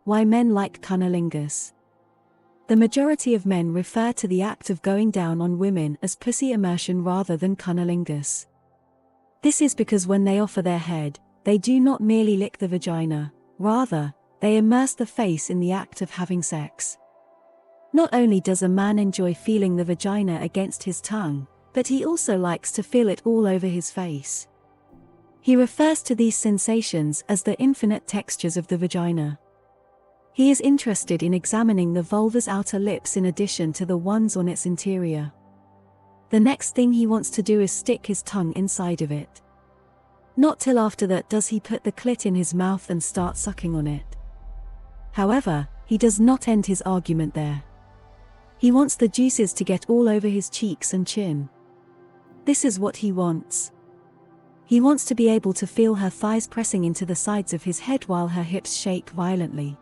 Why men like cunnilingus. The majority of men refer to the act of going down on women as pussy immersion rather than cunnilingus. This is because when they offer their head, they do not merely lick the vagina, rather, they immerse the face in the act of having sex. Not only does a man enjoy feeling the vagina against his tongue, but he also likes to feel it all over his face. He refers to these sensations as the infinite textures of the vagina. He is interested in examining the vulva's outer lips in addition to the ones on its interior. The next thing he wants to do is stick his tongue inside of it. Not till after that does he put the clit in his mouth and start sucking on it. However, he does not end his argument there. He wants the juices to get all over his cheeks and chin. This is what he wants. He wants to be able to feel her thighs pressing into the sides of his head while her hips shake violently.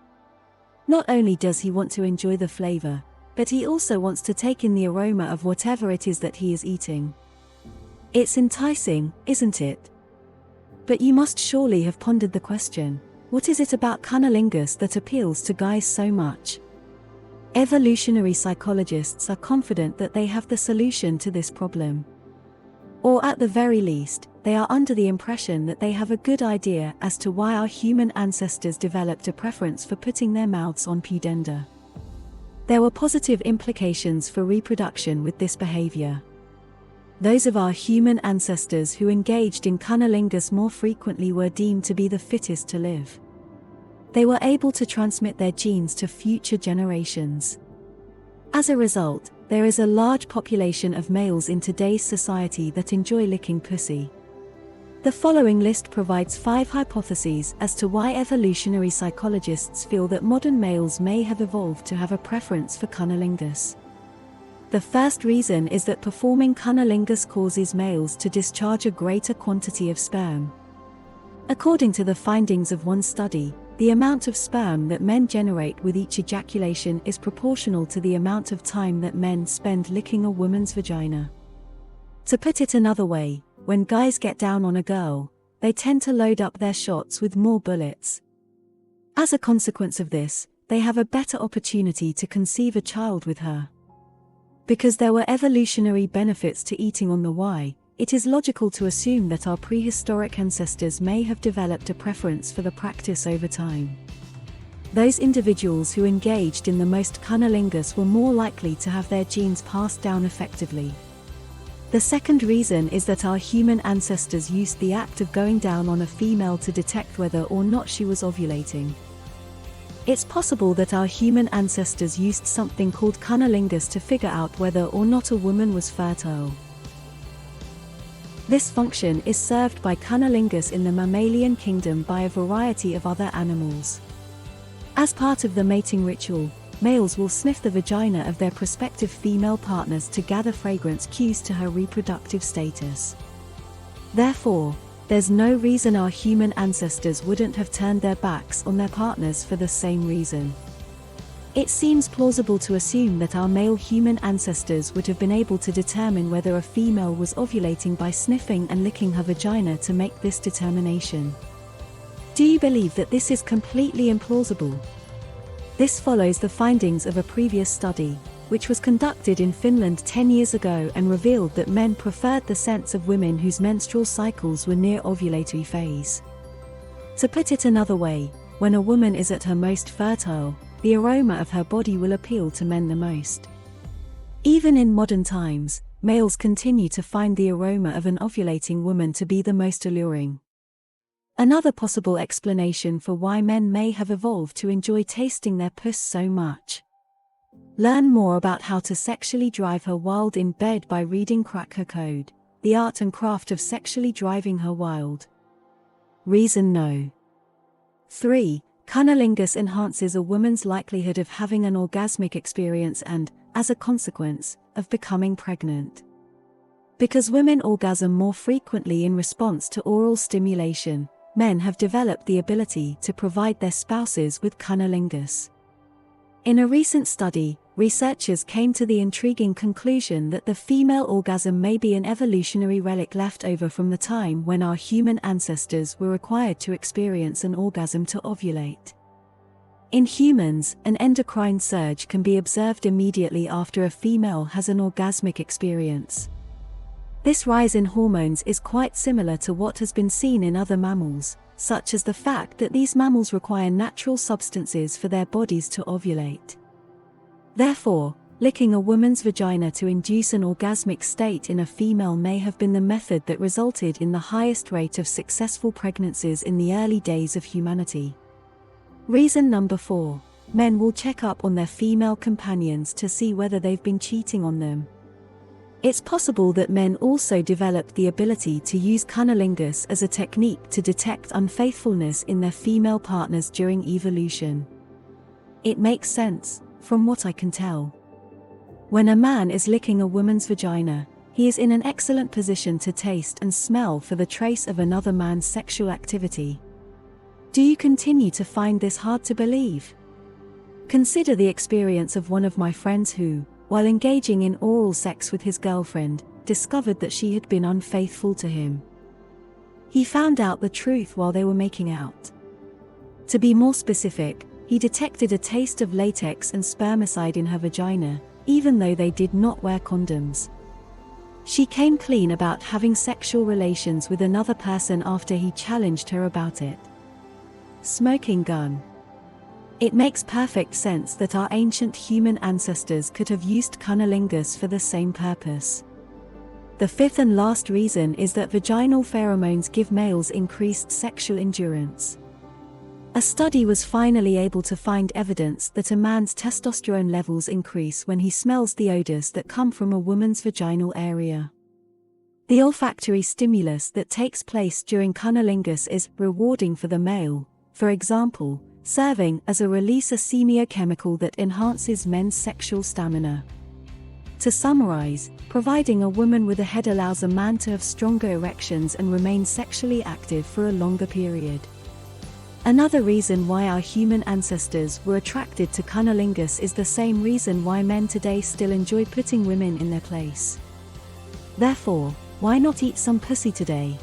Not only does he want to enjoy the flavor, but he also wants to take in the aroma of whatever it is that he is eating. It's enticing, isn't it? But you must surely have pondered the question, what is it about cunnilingus that appeals to guys so much? Evolutionary psychologists are confident that they have the solution to this problem. Or at the very least, they are under the impression that they have a good idea as to why our human ancestors developed a preference for putting their mouths on pudenda. There were positive implications for reproduction with this behavior. Those of our human ancestors who engaged in cunnilingus more frequently were deemed to be the fittest to live. They were able to transmit their genes to future generations. As a result, there is a large population of males in today's society that enjoy licking pussy. The following list provides 5 hypotheses as to why evolutionary psychologists feel that modern males may have evolved to have a preference for cunnilingus. The first reason is that performing cunnilingus causes males to discharge a greater quantity of sperm. According to the findings of one study, the amount of sperm that men generate with each ejaculation is proportional to the amount of time that men spend licking a woman's vagina. To put it another way, when guys get down on a girl, they tend to load up their shots with more bullets. As a consequence of this, they have a better opportunity to conceive a child with her. Because there were evolutionary benefits to eating on the Y, it is logical to assume that our prehistoric ancestors may have developed a preference for the practice over time. Those individuals who engaged in the most cunnilingus were more likely to have their genes passed down effectively. The second reason is that our human ancestors used the act of going down on a female to detect whether or not she was ovulating. It's possible that our human ancestors used something called cunnilingus to figure out whether or not a woman was fertile. This function is served by cunnilingus in the mammalian kingdom by a variety of other animals. As part of the mating ritual, males will sniff the vagina of their prospective female partners to gather fragrance cues to her reproductive status. Therefore, there's no reason our human ancestors wouldn't have turned their backs on their partners for the same reason. It seems plausible to assume that our male human ancestors would have been able to determine whether a female was ovulating by sniffing and licking her vagina to make this determination. Do you believe that this is completely implausible? This follows the findings of a previous study, which was conducted in Finland 10 years ago and revealed that men preferred the scents of women whose menstrual cycles were near ovulatory phase. To put it another way, when a woman is at her most fertile, the aroma of her body will appeal to men the most. Even in modern times, males continue to find the aroma of an ovulating woman to be the most alluring. Another possible explanation for why men may have evolved to enjoy tasting their puss so much. Learn more about how to sexually drive her wild in bed by reading Crack Her Code, The Art and Craft of Sexually Driving Her Wild. Reason No. 3. Cunnilingus enhances a woman's likelihood of having an orgasmic experience and, as a consequence, of becoming pregnant. Because women orgasm more frequently in response to oral stimulation, men have developed the ability to provide their spouses with cunnilingus. In a recent study, researchers came to the intriguing conclusion that the female orgasm may be an evolutionary relic left over from the time when our human ancestors were required to experience an orgasm to ovulate. In humans, an endocrine surge can be observed immediately after a female has an orgasmic experience. This rise in hormones is quite similar to what has been seen in other mammals, such as the fact that these mammals require natural substances for their bodies to ovulate. Therefore, licking a woman's vagina to induce an orgasmic state in a female may have been the method that resulted in the highest rate of successful pregnancies in the early days of humanity. Reason number 4. Men will check up on their female companions to see whether they've been cheating on them. It's possible that men also developed the ability to use cunnilingus as a technique to detect unfaithfulness in their female partners during evolution. It makes sense, from what I can tell. When a man is licking a woman's vagina, he is in an excellent position to taste and smell for the trace of another man's sexual activity. Do you continue to find this hard to believe? Consider the experience of one of my friends who, while engaging in oral sex with his girlfriend, discovered that she had been unfaithful to him. He found out the truth while they were making out. To be more specific, he detected a taste of latex and spermicide in her vagina, even though they did not wear condoms. She came clean about having sexual relations with another person after he challenged her about it. Smoking gun. It makes perfect sense that our ancient human ancestors could have used cunnilingus for the same purpose. The fifth and last reason is that vaginal pheromones give males increased sexual endurance. A study was finally able to find evidence that a man's testosterone levels increase when he smells the odors that come from a woman's vaginal area. The olfactory stimulus that takes place during cunnilingus is rewarding for the male, for example, serving as a release semiochemical that enhances men's sexual stamina. To summarize, providing a woman with a head allows a man to have stronger erections and remain sexually active for a longer period. Another reason why our human ancestors were attracted to cunnilingus is the same reason why men today still enjoy putting women in their place. Therefore, why not eat some pussy today?